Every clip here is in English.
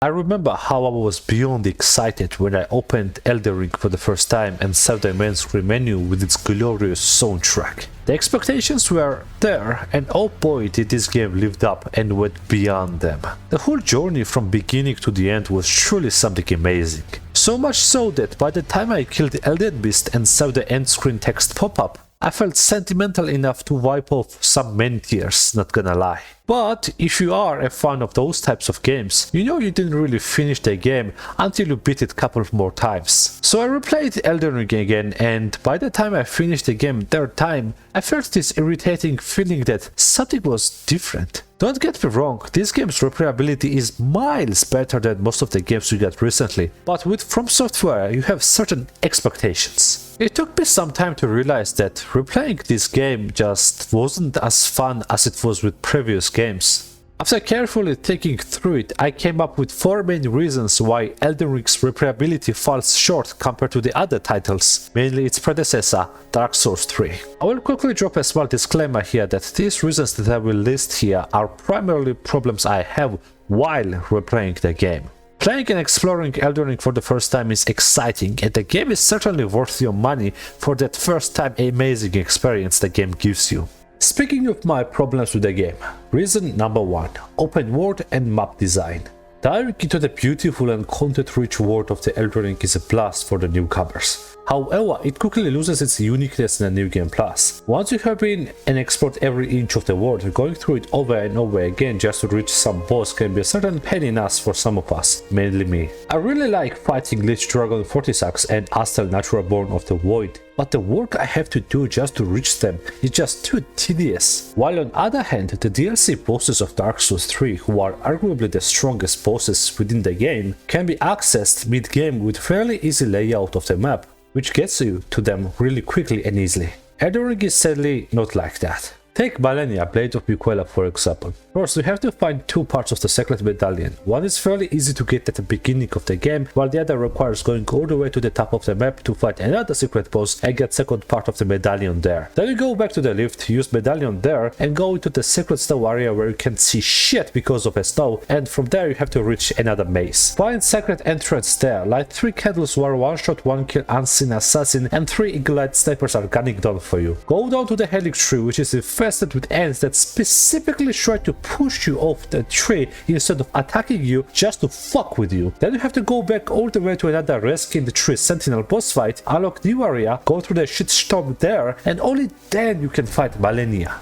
I remember how I was beyond excited when I opened Elden Ring for the first time and saw the main screen menu with its glorious soundtrack. The expectations were there, and oh boy did this game lived up and went beyond them. The whole journey from beginning to the end was truly something amazing. So much so that by the time I killed Elden Beast and saw the end screen text pop up, I felt sentimental enough to wipe off some many tears, not gonna lie. But if you are a fan of those types of games, you know you didn't really finish the game until you beat it a couple more times. So I replayed Elden Ring again, and by the time I finished the game third time, I felt this irritating feeling that something was different. Don't get me wrong, this game's replayability is miles better than most of the games we got recently, but with FromSoftware you have certain expectations. It took me some time to realize that replaying this game just wasn't as fun as it was with previous games. After carefully thinking through it, I came up with 4 main reasons why Elden Ring's replayability falls short compared to the other titles, mainly its predecessor, Dark Souls 3. I will quickly drop a small disclaimer here that these reasons that I will list here are primarily problems I have while replaying the game. Playing and exploring Elden Ring for the first time is exciting, and the game is certainly worth your money for that first time amazing experience the game gives you. Speaking of my problems with the game, reason number 1, open world and map design. Diving into the beautiful and content-rich world of the Elden Ring is a blast for the newcomers. However, it quickly loses its uniqueness in the New Game Plus. Once you have been and explored every inch of the world, going through it over and over again just to reach some boss can be a certain pain in us for some of us, mainly me. I really like fighting Lich Dragon Fortisax and Astel Naturaborn of the Void, but the work I have to do just to reach them is just too tedious. While on the other hand, the DLC bosses of Dark Souls 3, who are arguably the strongest bosses within the game, can be accessed mid-game with fairly easy layout of the map, which gets you to them really quickly and easily. Elden Ring is sadly not like that. Take Malenia, Blade of Miquella for example. First, you have to find 2 parts of the secret medallion. One is fairly easy to get at the beginning of the game, while the other requires going all the way to the top of the map to fight another secret boss and get second part of the medallion there. Then you go back to the lift, use medallion there, and go into the secret snow area where you can't see shit because of the snow, and from there you have to reach another maze. Find secret entrance there, light 3 candles where 1-shot 1-kill unseen assassin and 3 eagle-eyed snipers are gunning down for you. Go down to the helix tree, which is infested with ants that specifically try to push you off the tree instead of attacking you just to fuck with you. Then you have to go back all the way to another rescue in the tree sentinel boss fight, unlock new area, go through the shitstorm there, and only then you can fight Malenia.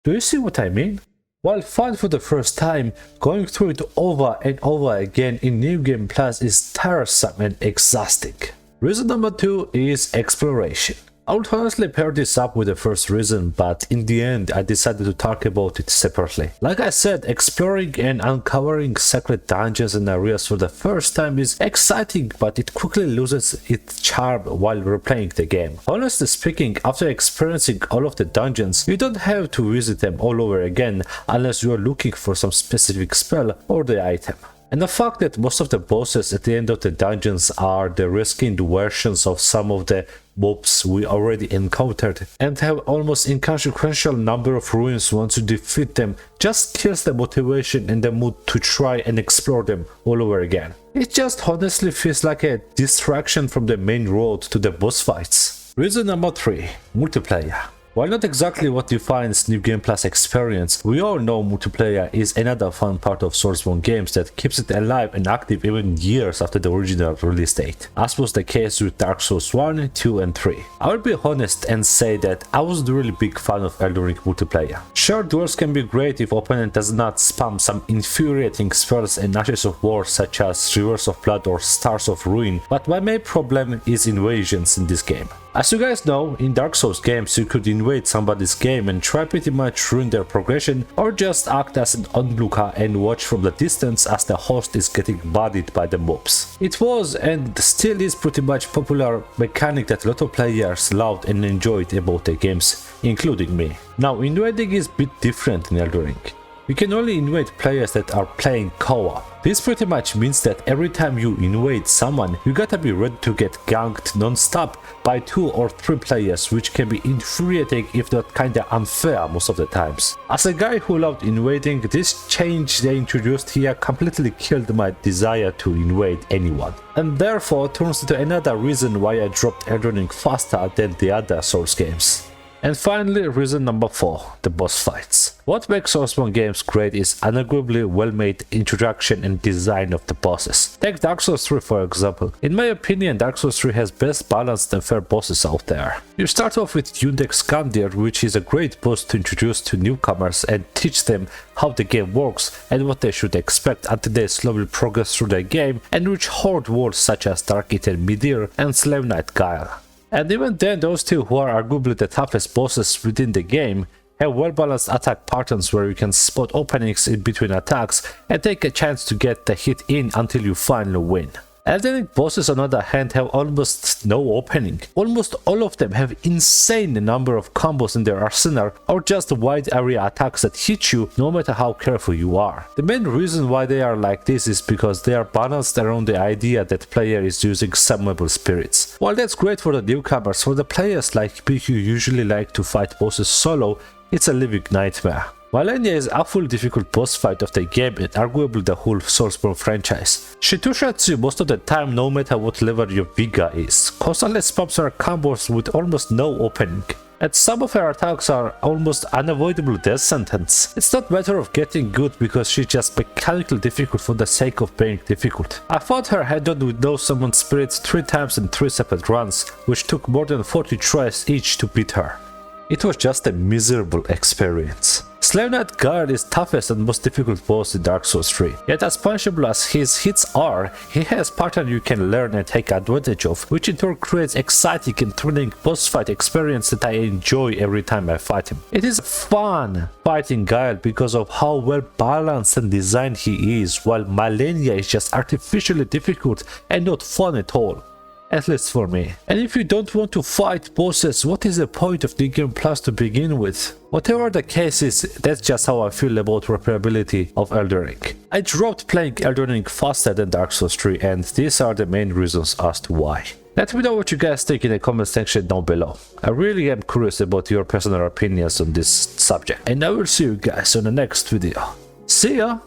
Do you see what I mean? While fun for the first time, going through it over and over again in New Game Plus is tiresome and exhausting. Reason number 2 is exploration. I would honestly pair this up with the first reason, but in the end I decided to talk about it separately. Like I said, exploring and uncovering secret dungeons and areas for the first time is exciting, but it quickly loses its charm while replaying the game. Honestly speaking, after experiencing all of the dungeons, you don't have to visit them all over again unless you are looking for some specific spell or the item. And the fact that most of the bosses at the end of the dungeons are the reskinned versions of some of the mobs we already encountered and have almost inconsequential number of ruins once you defeat them just kills the motivation and the mood to try and explore them all over again. It just honestly feels like a distraction from the main road to the boss fights. Reason number 3, multiplayer. While not exactly what defines New Game Plus experience, we all know multiplayer is another fun part of Sourceborne games that keeps it alive and active even years after the original release date, as was the case with Dark Souls 1, 2 and 3. I will be honest and say that I wasn't really big fan of Elden Ring multiplayer. Sure, duels can be great if opponent does not spam some infuriating spells and Ashes of War such as Rivers of Blood or Stars of Ruin, but my main problem is invasions in this game. As you guys know, in Dark Souls games you could invade somebody's game and try pretty much ruin their progression, or just act as an onlooker and watch from the distance as the host is getting bodied by the mobs. It was and still is pretty much popular mechanic that a lot of players loved and enjoyed about the games, including me. Now invading is a bit different in Elden Ring. You can only invade players that are playing co-op. This pretty much means that every time you invade someone, you gotta be ready to get ganked non-stop by 2 or 3 players, which can be infuriating if not kinda unfair most of the times. As a guy who loved invading, this change they introduced here completely killed my desire to invade anyone, and therefore turns into another reason why I dropped Elden Ring faster than the other Souls games. And finally, reason number 4, the boss fights. What makes Soulsborne games great is unarguably well-made introduction and design of the bosses. Take Dark Souls 3 for example. In my opinion, Dark Souls 3 has best balanced and fair bosses out there. You start off with Yundex Skandir, which is a great boss to introduce to newcomers and teach them how the game works and what they should expect until they slowly progress through the game and reach horde worlds such as Dark Eater Midir and Slave Knight Guile. And even then, those two, who are arguably the toughest bosses within the game, have well-balanced attack patterns where you can spot openings in between attacks and take a chance to get the hit in until you finally win. Elden Ring bosses on the other hand have almost no opening. Almost all of them have insane number of combos in their arsenal or just wide area attacks that hit you no matter how careful you are. The main reason why they are like this is because they are balanced around the idea that player is using summonable spirits. While that's great for the newcomers, for the players like me who usually like to fight bosses solo, it's a living nightmare. Malenia is a full difficult boss fight of the game and arguably the whole Soulsborne franchise. She two-shots you most of the time no matter what level your Viga is, constantly spams her combos with almost no opening, and some of her attacks are almost unavoidable death sentence. It's not a matter of getting good because she's just mechanically difficult for the sake of being difficult. I fought her head-on with no summoned spirits 3 times in 3 separate runs, which took more than 40 tries each to beat her. It was just a miserable experience. Slave Knight Guile is toughest and most difficult boss in Dark Souls 3. Yet as punishable as his hits are, he has pattern you can learn and take advantage of, which in turn creates exciting and thrilling boss fight experience that I enjoy every time I fight him. It is fun fighting Guile because of how well balanced and designed he is, while Malenia is just artificially difficult and not fun at all. At least for me. And if you don't want to fight bosses, what is the point of New Game Plus to begin with? Whatever the case is, that's just how I feel about replayability of Elden Ring. I dropped playing Elden Ring faster than Dark Souls 3, and these are the main reasons as to why. Let me know what you guys think in the comment section down below. I really am curious about your personal opinions on this subject, and I will see you guys on the next video. See ya!